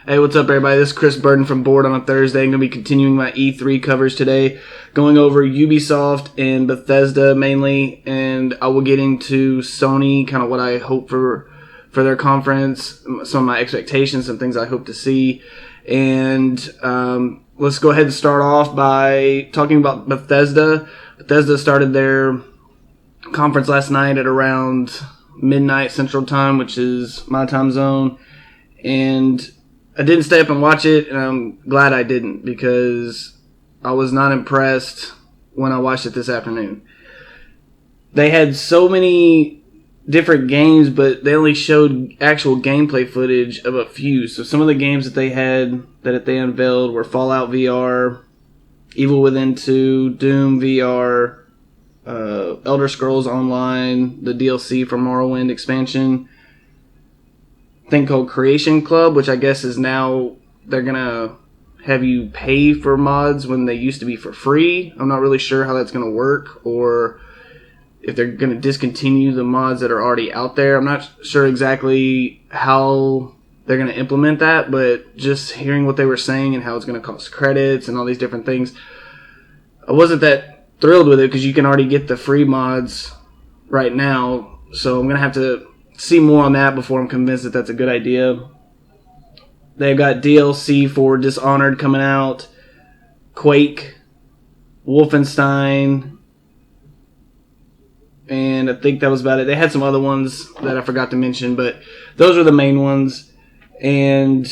Hey, what's up, everybody? This is Chris Burden from Board on a Thursday. I'm going to be continuing my E3 covers today, going over Ubisoft and Bethesda mainly, and I will get into Sony, kind of what I hope for their conference, some of my expectations, some things I hope to see, and let's go ahead and start off by talking about Bethesda. Bethesda started their conference last night at around midnight Central Time, which is my time zone, and I didn't stay up and watch it, and I'm glad I didn't, because I was not impressed when I watched it this afternoon. They had so many different games, but they only showed actual gameplay footage of a few. So some of the games that they unveiled were Fallout VR, Evil Within 2, Doom VR, Elder Scrolls Online, the DLC for Morrowind expansion, thing called Creation Club, which I guess is now they're gonna have you pay for mods when they used to be for free. I'm not really sure how that's gonna work, or if they're gonna discontinue the mods that are already out there. I'm not sure exactly how they're gonna implement that, but just hearing what they were saying and how it's gonna cost credits and all these different things, I wasn't that thrilled with it, because you can already get the free mods right now. So I'm gonna have to see more on that before I'm convinced that that's a good idea. They've got DLC for Dishonored coming out, Quake, Wolfenstein, and I think that was about it. They had some other ones that I forgot to mention, but those are the main ones. And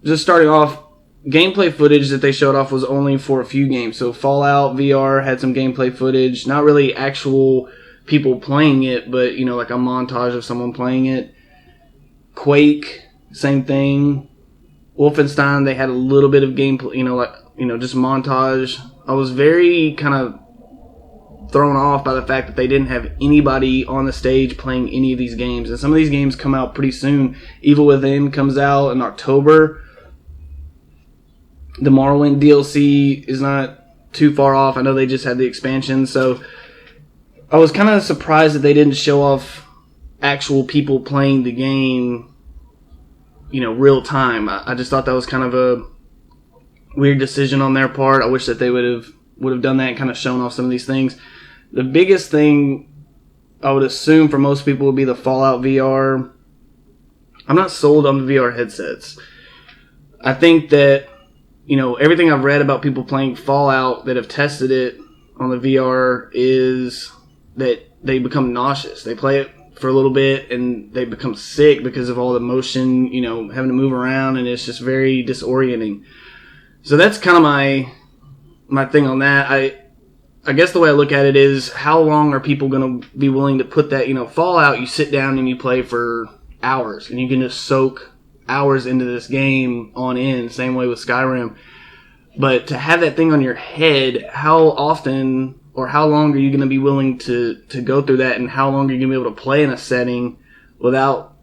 just starting off, gameplay footage that they showed off was only for a few games. So Fallout VR had some gameplay footage, not really actual people playing it, but like a montage of someone playing it. Quake, same thing. Wolfenstein, they had a little bit of gameplay, just montage. I was very kind of thrown off by the fact that they didn't have anybody on the stage playing any of these games, and some of these games come out pretty soon. Evil Within comes out in October. The Morrowind DLC is not too far off. I know they just had the expansion, so I was kind of surprised that they didn't show off actual people playing the game, real time. I just thought that was kind of a weird decision on their part. I wish that they would have done that and kind of shown off some of these things. The biggest thing I would assume for most people would be the Fallout VR. I'm not sold on the VR headsets. I think that, everything I've read about people playing Fallout that have tested it on the VR is that they become nauseous. They play it for a little bit and they become sick because of all the motion, having to move around, and it's just very disorienting. So that's kind of my thing on that. I guess the way I look at it is, how long are people going to be willing to put that, Fallout, you sit down and you play for hours, and you can just soak hours into this game on end, same way with Skyrim. But to have that thing on your head, how often or how long are you going to be willing to go through that, and how long are you going to be able to play in a setting without,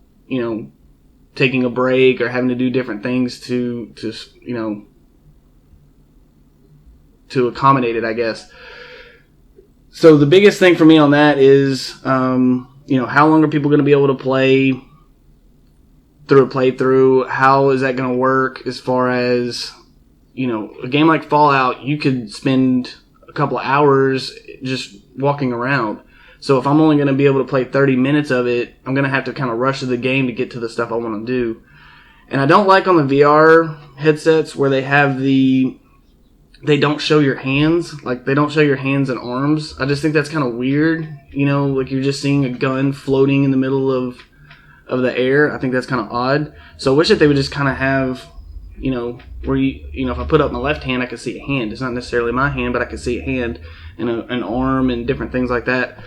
taking a break or having to do different things to accommodate it, I guess. So the biggest thing for me on that is, how long are people going to be able to play through a playthrough? How is that going to work as far as, a game like Fallout, you could spend a couple of hours just walking around. So if I'm only going to be able to play 30 minutes of it, I'm going to have to kind of rush to the game to get to the stuff I want to do. And I don't like on the VR headsets where they don't show your hands. Like, they don't show your hands and arms. I just think that's kind of weird. Like you're just seeing a gun floating in the middle of the air. I think that's kind of odd. So I wish that they would just kind of have, where if I put up my left hand, I can see a hand. It's not necessarily my hand, but I can see a hand and an arm and different things like that.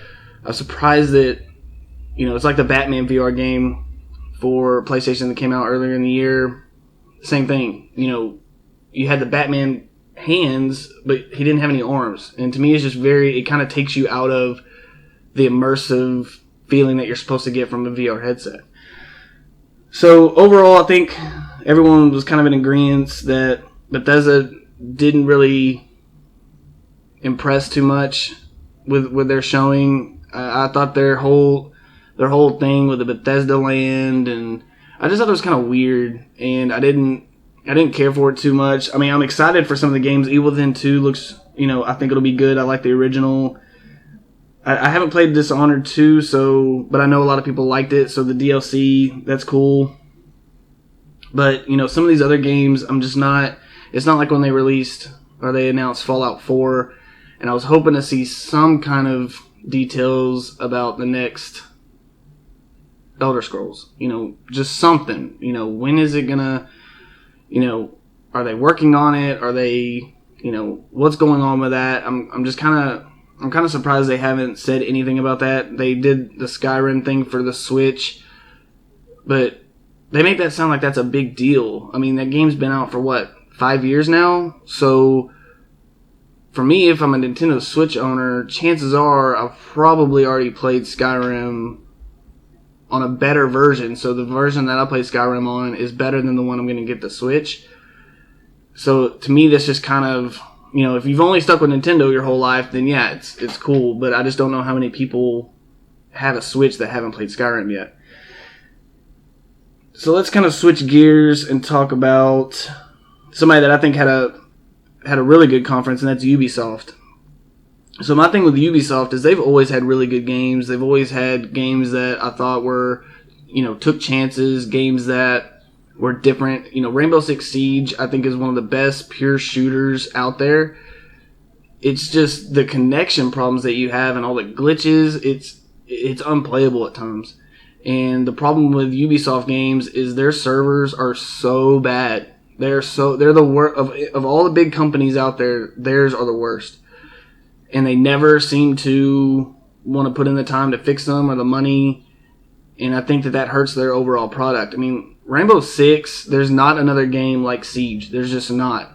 I was surprised that, it's like the Batman VR game for PlayStation that came out earlier in the year. Same thing. You had the Batman hands, but he didn't have any arms. And to me, it's just it kind of takes you out of the immersive feeling that you're supposed to get from a VR headset. So overall, I think everyone was kind of in agreement that Bethesda didn't really impress too much with their showing. I thought their whole thing with the Bethesda land, and I just thought it was kind of weird, and I didn't care for it too much. I mean, I'm excited for some of the games. Evil Within 2 looks, I think it'll be good. I like the original. I haven't played Dishonored 2, but I know a lot of people liked it, so the DLC, that's cool. But, some of these other games, I'm just not... It's not like when they released, or they announced Fallout 4, and I was hoping to see some kind of details about the next Elder Scrolls. Just something. When is it gonna... are they working on it? Are they... what's going on with that? I'm kind of surprised they haven't said anything about that. They did the Skyrim thing for the Switch, but they make that sound like that's a big deal. I mean, that game's been out for 5 years now? So for me, if I'm a Nintendo Switch owner, chances are I've probably already played Skyrim on a better version. So the version that I play Skyrim on is better than the one I'm going to get the Switch. So to me, that's just kind of, if you've only stuck with Nintendo your whole life, then yeah, it's cool. But I just don't know how many people have a Switch that haven't played Skyrim yet. So let's kind of switch gears and talk about somebody that I think had a really good conference, and that's Ubisoft. So my thing with Ubisoft is they've always had really good games. They've always had games that I thought were, took chances, games that were different. Rainbow Six Siege, I think, is one of the best pure shooters out there. It's just the connection problems that you have and all the glitches. It's unplayable at times. And the problem with Ubisoft games is their servers are so bad. They're the worst of all the big companies out there. Theirs are the worst, and they never seem to want to put in the time to fix them or the money. And I think that hurts their overall product. I mean, Rainbow Six, there's not another game like Siege. There's just not.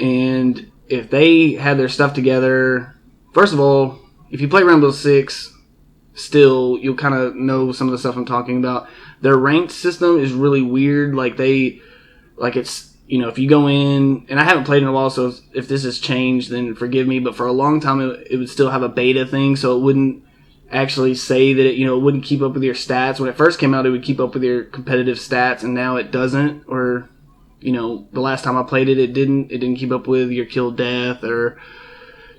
And if they had their stuff together, first of all, if you play Rainbow Six, still, you'll kind of know some of the stuff I'm talking about. Their ranked system is really weird. It's, if you go in, and I haven't played in a while, so if this has changed, then forgive me, but for a long time, it would still have a beta thing, so it wouldn't actually say that it wouldn't keep up with your stats. When it first came out, it would keep up with your competitive stats, and now it doesn't, or, the last time I played it, it didn't keep up with your kill death, or,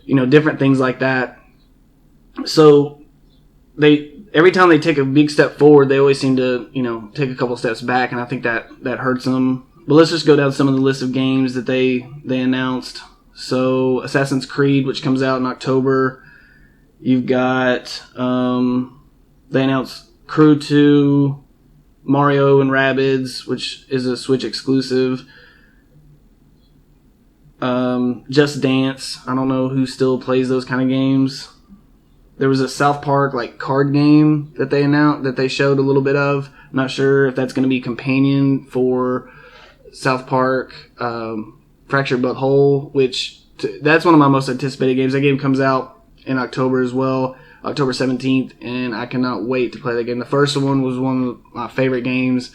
different things like that. So, every time they take a big step forward, they always seem to, take a couple steps back, and I think that hurts them. But let's just go down some of the list of games that they announced. So, Assassin's Creed, which comes out in October. You've got, they announced Crew 2, Mario and Rabbids, which is a Switch exclusive. Just Dance. I don't know who still plays those kind of games. There was a South Park card game that they announced, that they showed a little bit of. I'm not sure if that's going to be companion for South Park, Fractured But Whole, that's one of my most anticipated games. That game comes out in October as well, October 17th, and I cannot wait to play that game. The first one was one of my favorite games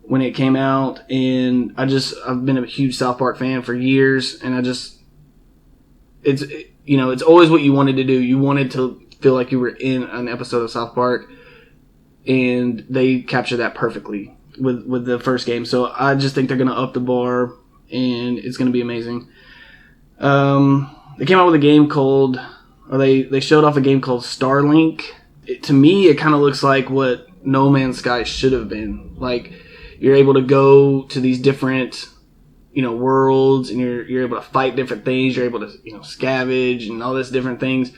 when it came out, and I've been a huge South Park fan for years, and it's always what you wanted to do. You wanted to feel like you were in an episode of South Park, and they captured that perfectly with the first game. So I just think they're going to up the bar, and it's going to be amazing. They came out with a game called, or they showed off a game called Starlink. To me, it kind of looks like what No Man's Sky should have been. You're able to go to these different, worlds, and you're able to fight different things. You're able to, scavenge and all this different things.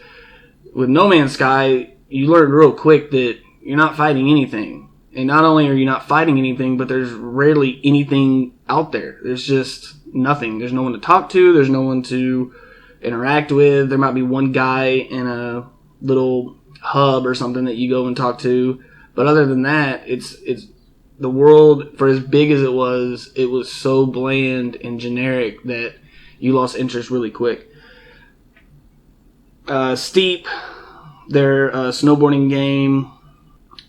With No Man's Sky, you learn real quick that you're not fighting anything. And not only are you not fighting anything, but there's rarely anything out there. There's just nothing. There's no one to talk to. There's no one to interact with. There might be one guy in a little hub or something that you go and talk to. But other than that, it's the world, for as big as it was so bland and generic that you lost interest really quick. Steep, their snowboarding game.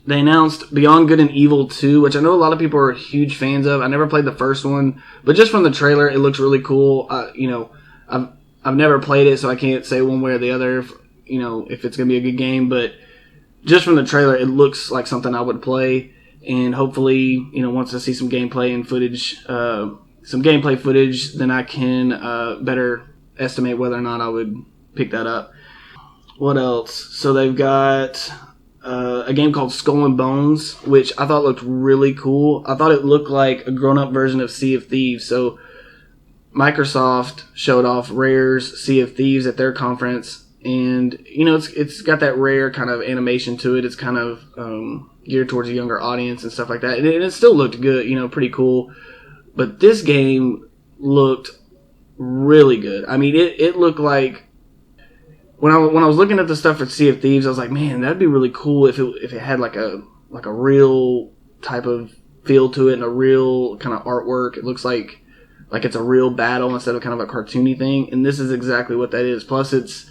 They announced Beyond Good and Evil 2, which I know a lot of people are huge fans of. I never played the first one, but just from the trailer, it looks really cool. I've never played it, so I can't say one way or the other, if it's going to be a good game. But just from the trailer, it looks like something I would play. and hopefully, once I see some gameplay and footage, then I can better estimate whether or not I would pick that up. What else? So they've got a game called Skull and Bones, which I thought looked really cool. I thought it looked like a grown-up version of Sea of Thieves. So Microsoft showed off Rare's Sea of Thieves at their conference, and it's got that Rare kind of animation to it. It's kind of geared towards a younger audience and stuff like that, and it still looked good, pretty cool. But this game looked really good. I mean, it looked like when I was looking at the stuff for Sea of Thieves, I was like, man, that'd be really cool if it had like a real type of feel to it and a real kind of artwork. It looks like it's a real battle instead of kind of a cartoony thing. And this is exactly what that is. Plus, it's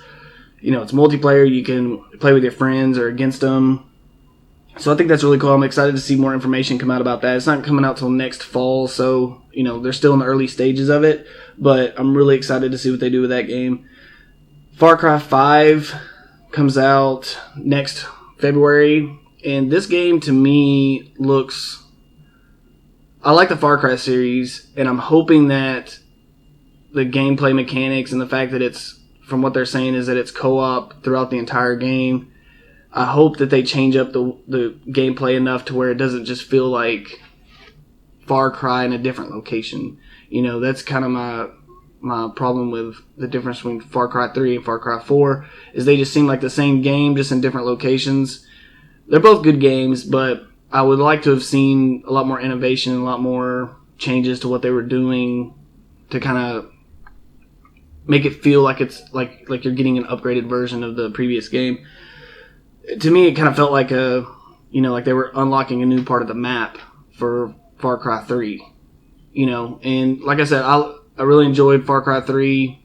it's multiplayer. You can play with your friends or against them. So I think that's really cool. I'm excited to see more information come out about that. It's not coming out till next fall, so they're still in the early stages of it. But I'm really excited to see what they do with that game. Far Cry 5 comes out next February, and this game to me looks... I like the Far Cry series, and I'm hoping that the gameplay mechanics and the fact that it's, from what they're saying, is that it's co-op throughout the entire game. I hope that they change up the gameplay enough to where it doesn't just feel like Far Cry in a different location. That's kind of my problem with the difference between Far Cry 3 and Far Cry 4 is they just seem like the same game, just in different locations. They're both good games, but I would like to have seen a lot more innovation and a lot more changes to what they were doing to kind of make it feel like it's like you're getting an upgraded version of the previous game. To me, it kind of felt like like they were unlocking a new part of the map for Far Cry 3. And like I said, I really enjoyed Far Cry 3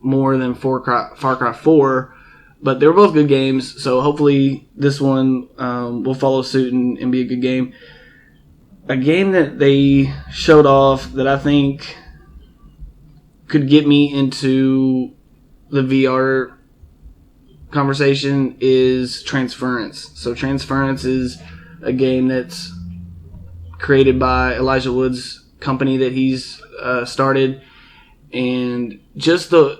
more than Far Cry 4, but they were both good games, so hopefully this one will follow suit and be a good game. A game that they showed off that I think could get me into the VR conversation is Transference. So Transference is a game that's created by Elijah Wood's company that he's started, and just the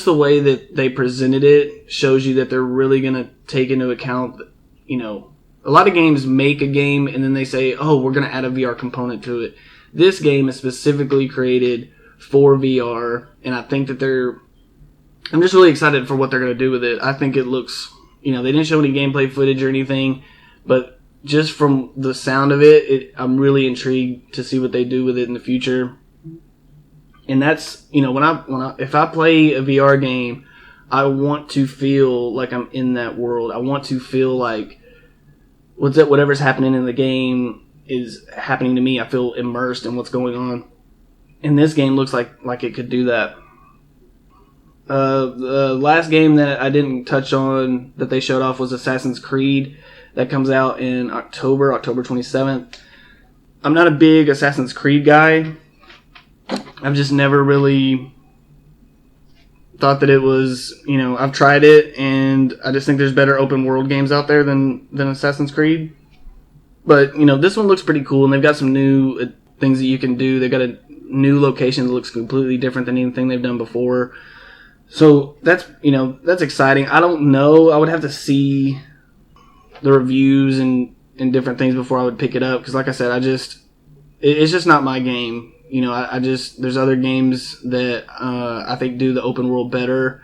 way that they presented it shows you that they're really going to take into account, a lot of games make a game and then they say, oh, we're going to add a VR component to it. This game is specifically created for VR, and I think that I'm just really excited for what they're going to do with it. I think it looks, they didn't show any gameplay footage or anything, but just from the sound of it, I'm really intrigued to see what they do with it in the future. And that's, if I play a VR game, I want to feel like I'm in that world. I want to feel like whatever's happening in the game is happening to me. I feel immersed in what's going on. And this game looks like it could do that. The last game that I didn't touch on that they showed off was Assassin's Creed. That comes out in October 27th. I'm not a big Assassin's Creed guy. I've just never really thought that it was, I've tried it, and I just think there's better open world games out there than Assassin's Creed. But, this one looks pretty cool, and they've got some new things that you can do. They've got a new location that looks completely different than anything they've done before. So that's exciting. I don't know. I would have to see the reviews and different things before I would pick it up. Because like I said, it's just not my game. There's other games that I think do the open world better.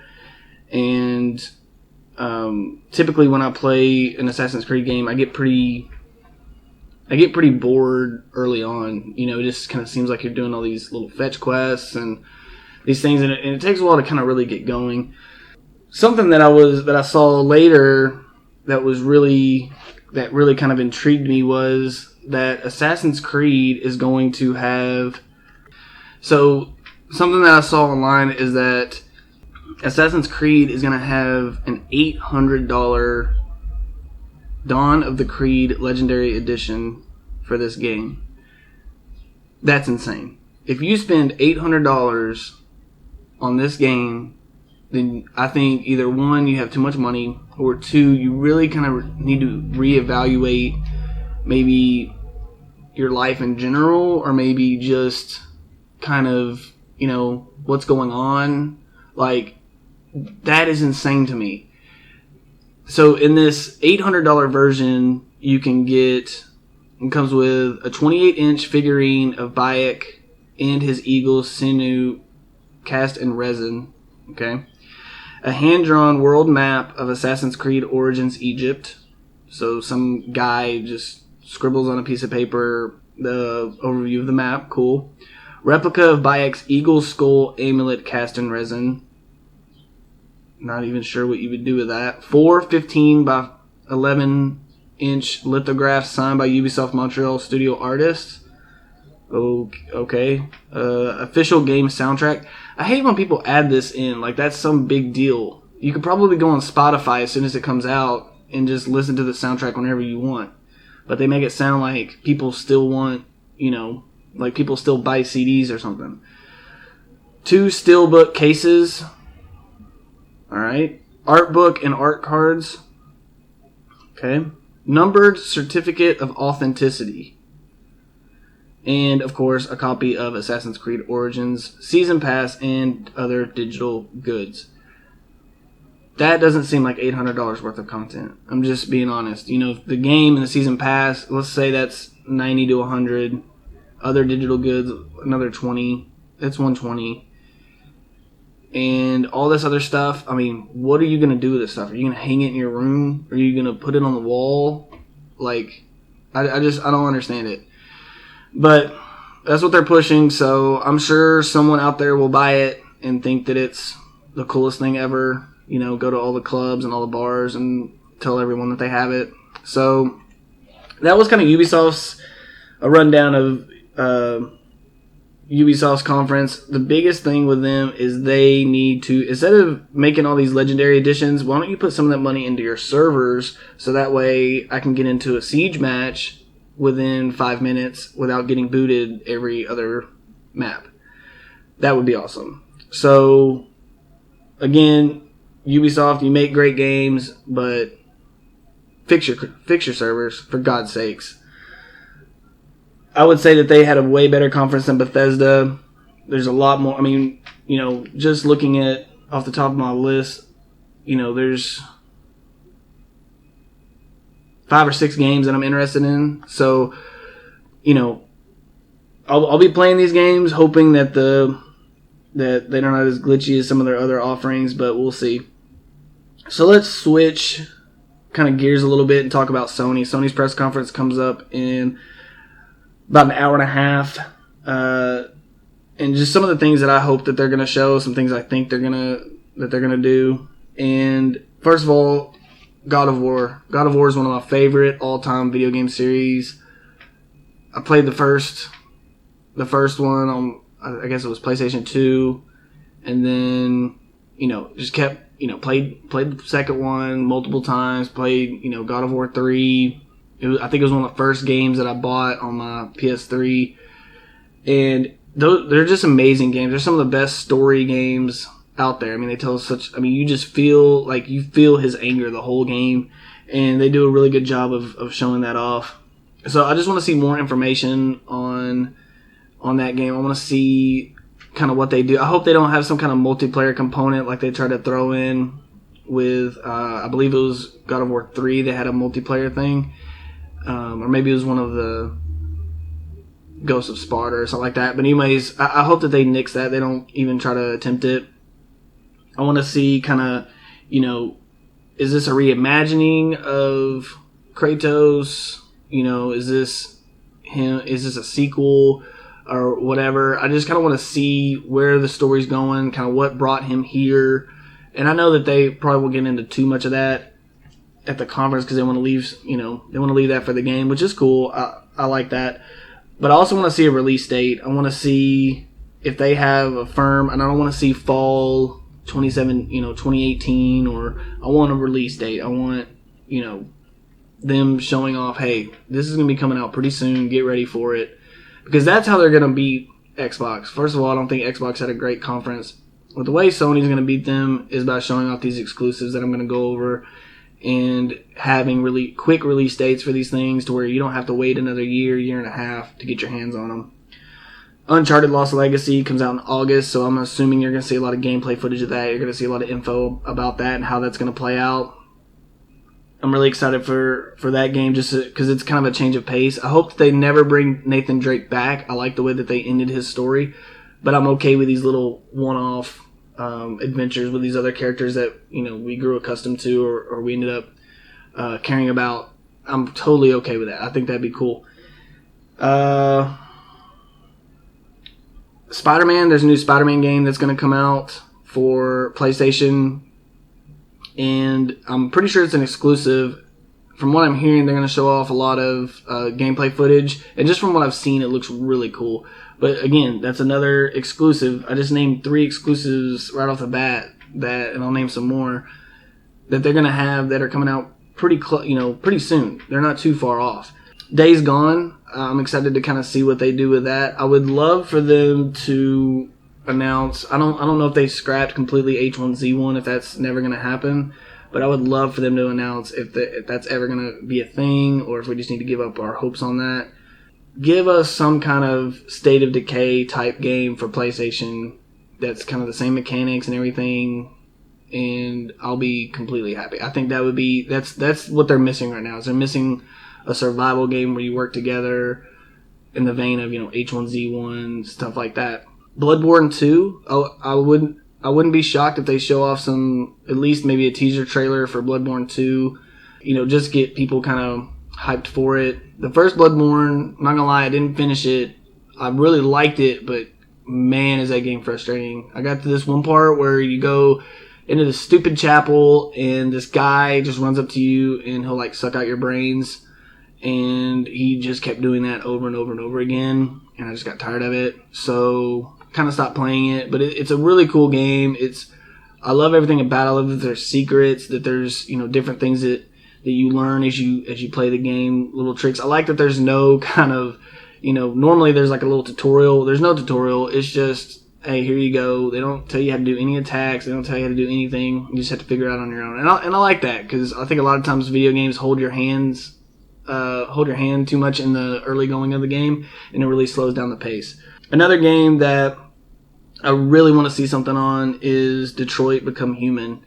And typically when I play an Assassin's Creed game, I get pretty bored early on. It just kind of seems like you're doing all these little fetch quests and these things, and it takes a while to kind of really get going. Something that I saw later that really kind of intrigued me was that Assassin's Creed is going to have... So, something that I saw online is that Assassin's Creed is going to have an $800 Dawn of the Creed Legendary Edition for this game. That's insane. If you spend $800 on this game, then I think either one, you have too much money, or two, you really kind of need to reevaluate maybe your life in general, or maybe just kind of, what's going on. Like, that is insane to me. So in this $800 version, you can get, it comes with a 28-inch figurine of Bayek and his eagle sinew cast in resin. Okay. A hand-drawn world map of Assassin's Creed Origins Egypt. So some guy just scribbles on a piece of paper the overview of the map. Cool. Replica of Bayek's eagle skull amulet cast in resin. Not even sure what you would do with that. 4 15 by 11-inch lithographs signed by Ubisoft Montreal studio artists. Okay. Official game soundtrack. I hate when people add this in. Like, that's some big deal. You could probably go on Spotify as soon as it comes out and just listen to the soundtrack whenever you want. But they make it sound like people still want, like people still buy CDs or something. 2 steelbook cases. Alright. Art book and art cards. Okay. Numbered certificate of authenticity. And, of course, a copy of Assassin's Creed Origins Season Pass and other digital goods. That doesn't seem like $800 worth of content. I'm just being honest. The game and the Season Pass, let's say that's $90 to $100. Other digital goods, another $20. That's $120. And all this other stuff, I mean, what are you going to do with this stuff? Are you going to hang it in your room? Are you going to put it on the wall? Like, I don't understand it. But that's what they're pushing, so I'm sure someone out there will buy it and think that it's the coolest thing ever. Go to all the clubs and all the bars and tell everyone that they have it. So that was kind of Ubisoft's a rundown of Ubisoft's conference. The biggest thing with them is they need to, instead of making all these legendary editions, why don't you put some of that money into your servers so that way I can get into a siege match within 5 minutes without getting booted every other map. That would be awesome. So, again, Ubisoft, you make great games, but fix your servers, for God's sakes. I would say that they had a way better conference than Bethesda. There's a lot more. I mean, just looking at off the top of my list, there's 5 or 6 games that I'm interested in. So, I'll be playing these games, hoping that that they're not as glitchy as some of their other offerings, but we'll see. So let's switch kind of gears a little bit and talk about Sony. Sony's press conference comes up in about an hour and a half, and just some of the things that I hope that they're going to show, some things I think they're gonna do. And first of all, God of War. God of War is one of my favorite all-time video game series. I played the first one on, I guess it was PlayStation 2, and then, just kept, played the second one multiple times, played, God of War 3. I think it was one of the first games that I bought on my PS3. And they're just amazing games. They're some of the best story games out there. I mean, they tell you just feel like you feel his anger the whole game, and they do a really good job of showing that off. So I just want to see more information on that game. I want to see kind of what they do. I hope they don't have some kind of multiplayer component like they tried to throw in with, I believe it was God of War 3. They had a multiplayer thing, or maybe it was one of the Ghosts of Sparta or something like that. But anyways, I hope that they nix that. They don't even try to attempt it. I want to see kind of, is this a reimagining of Kratos? Is this him? Is this a sequel or whatever? I just kind of want to see where the story's going, kind of what brought him here. And I know that they probably will get into too much of that at the conference because they want to leave, they want to leave that for the game, which is cool. I like that. But I also want to see a release date. I want to see if they have a firm, and I don't want to see fall 2018, or I want a release date. I want, them showing off, hey, this is going to be coming out pretty soon. Get ready for it. Because that's how they're going to beat Xbox. First of all, I don't think Xbox had a great conference. But the way Sony's going to beat them is by showing off these exclusives that I'm going to go over. and having really quick release dates for these things to where you don't have to wait another year and a half to get your hands on them. Uncharted Lost Legacy comes out in August, so I'm assuming you're going to see a lot of gameplay footage of that. You're going to see a lot of info about that and how that's going to play out. I'm really excited for that game just because it's kind of a change of pace. I hope that they never bring Nathan Drake back. I like the way that they ended his story, but I'm okay with these little one-off adventures with these other characters that we grew accustomed to or we ended up caring about. I'm totally okay with that. I think that'd be cool. Spider-Man, there's a new Spider-Man game that's going to come out for PlayStation, and I'm pretty sure it's an exclusive. From what I'm hearing, they're going to show off a lot of gameplay footage, and just from what I've seen, it looks really cool. But again, that's another exclusive. I just named 3 exclusives right off the bat, and I'll name some more that they're going to have that are coming out pretty soon. They're not too far off. Days Gone, I'm excited to kind of see what they do with that. I would love for them to announce. I don't know if they scrapped completely H1Z1, if that's never going to happen, but I would love for them to announce if that's ever going to be a thing, or if we just need to give up our hopes on that. Give us some kind of State of Decay type game for PlayStation that's kind of the same mechanics and everything, and I'll be completely happy. I think that's what they're missing right now. Is they're missing a survival game where you work together in the vein of H1Z1, stuff like that. Bloodborne 2, I wouldn't be shocked if they show off at least maybe a teaser trailer for Bloodborne 2. Just get people kind of hyped for it. The first Bloodborne, I'm not gonna lie, I didn't finish it. I really liked it, but man, is that game frustrating. I got to this one part where you go into this stupid chapel and this guy just runs up to you and he'll suck out your brains. And he just kept doing that over and over and over again, and I just got tired of it. So kind of stopped playing it. But it's a really cool game. I love everything about it. I love that there's secrets, that there's different things that you learn as you play the game, little tricks. I like that there's no kind of normally there's a little tutorial. There's no tutorial. It's just, hey, here you go. They don't tell you how to do any attacks. They don't tell you how to do anything. You just have to figure it out on your own. And I like that because I think a lot of times video games hold your hand too much in the early going of the game, and it really slows down the pace. Another game that I really want to see something on is Detroit Become Human.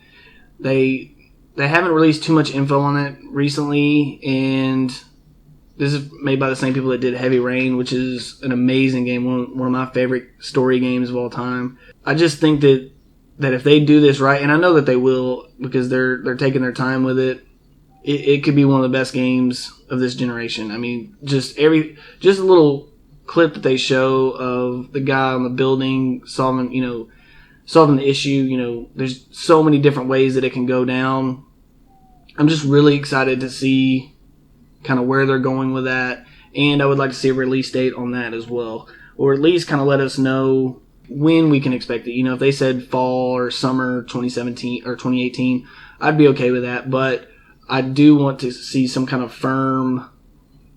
They haven't released too much info on it recently, and this is made by the same people that did Heavy Rain, which is an amazing game, one of my favorite story games of all time. I just think that if they do this right, and I know that they will because they're taking their time with it, it could be one of the best games of this generation. I mean, just a little clip that they show of the guy on the building solving the issue. There's so many different ways that it can go down. I'm just really excited to see kind of where they're going with that, and I would like to see a release date on that as well, or at least kind of let us know when we can expect it. If they said fall or summer 2017 or 2018, I'd be okay with that, but I do want to see some kind of firm,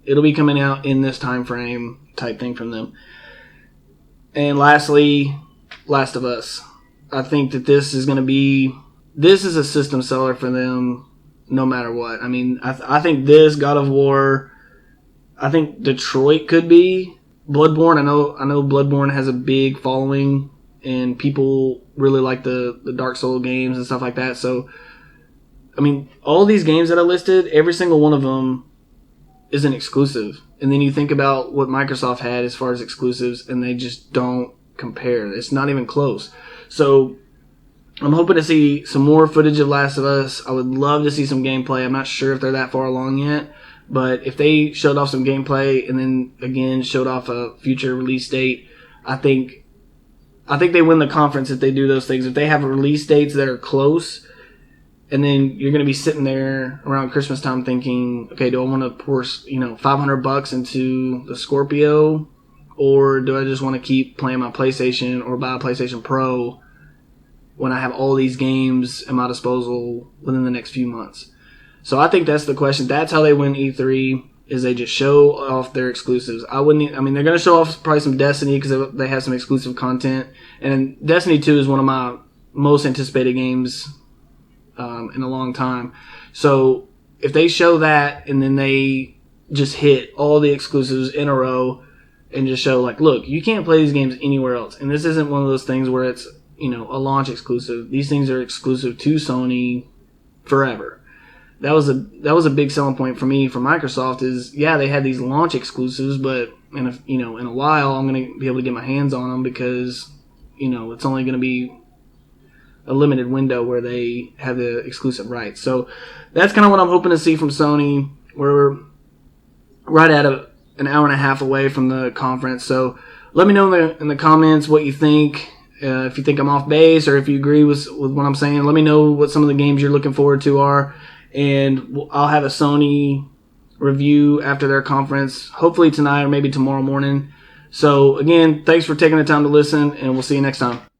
it'll be coming out in this time frame type thing from them. And lastly, Last of Us. I think that this is a system seller for them no matter what. I mean, I think this, God of War, I think Detroit could be. Bloodborne, I know Bloodborne has a big following and people really like the Dark Souls games and stuff like that, so I mean, all these games that I listed, every single one of them is an exclusive. And then you think about what Microsoft had as far as exclusives, and they just don't compare. It's not even close. So I'm hoping to see some more footage of Last of Us. I would love to see some gameplay. I'm not sure if they're that far along yet, but if they showed off some gameplay and then again showed off a future release date, I think they win the conference if they do those things. If they have release dates that are close, and then you're going to be sitting there around Christmas time thinking, okay, do I want to pour $500 into the Scorpio, or do I just want to keep playing my PlayStation or buy a PlayStation Pro when I have all these games at my disposal within the next few months? So I think that's the question. That's how they win E3, is they just show off their exclusives. They're going to show off probably some Destiny because they have some exclusive content. And Destiny 2 is one of my most anticipated games in a long time. So if they show that and then they just hit all the exclusives in a row and just show like, look, you can't play these games anywhere else. And this isn't one of those things where it's, a launch exclusive. These things are exclusive to Sony forever. That was a big selling point for me from Microsoft is, yeah, they had these launch exclusives, but in a while I'm going to be able to get my hands on them because, it's only going to be a limited window where they have the exclusive rights. So that's kind of what I'm hoping to see from Sony. We're right at an hour and a half away from the conference. So let me know in the comments what you think. If you think I'm off base or if you agree with what I'm saying, let me know what some of the games you're looking forward to are. And I'll have a Sony review after their conference, hopefully tonight or maybe tomorrow morning. So again, thanks for taking the time to listen, and we'll see you next time.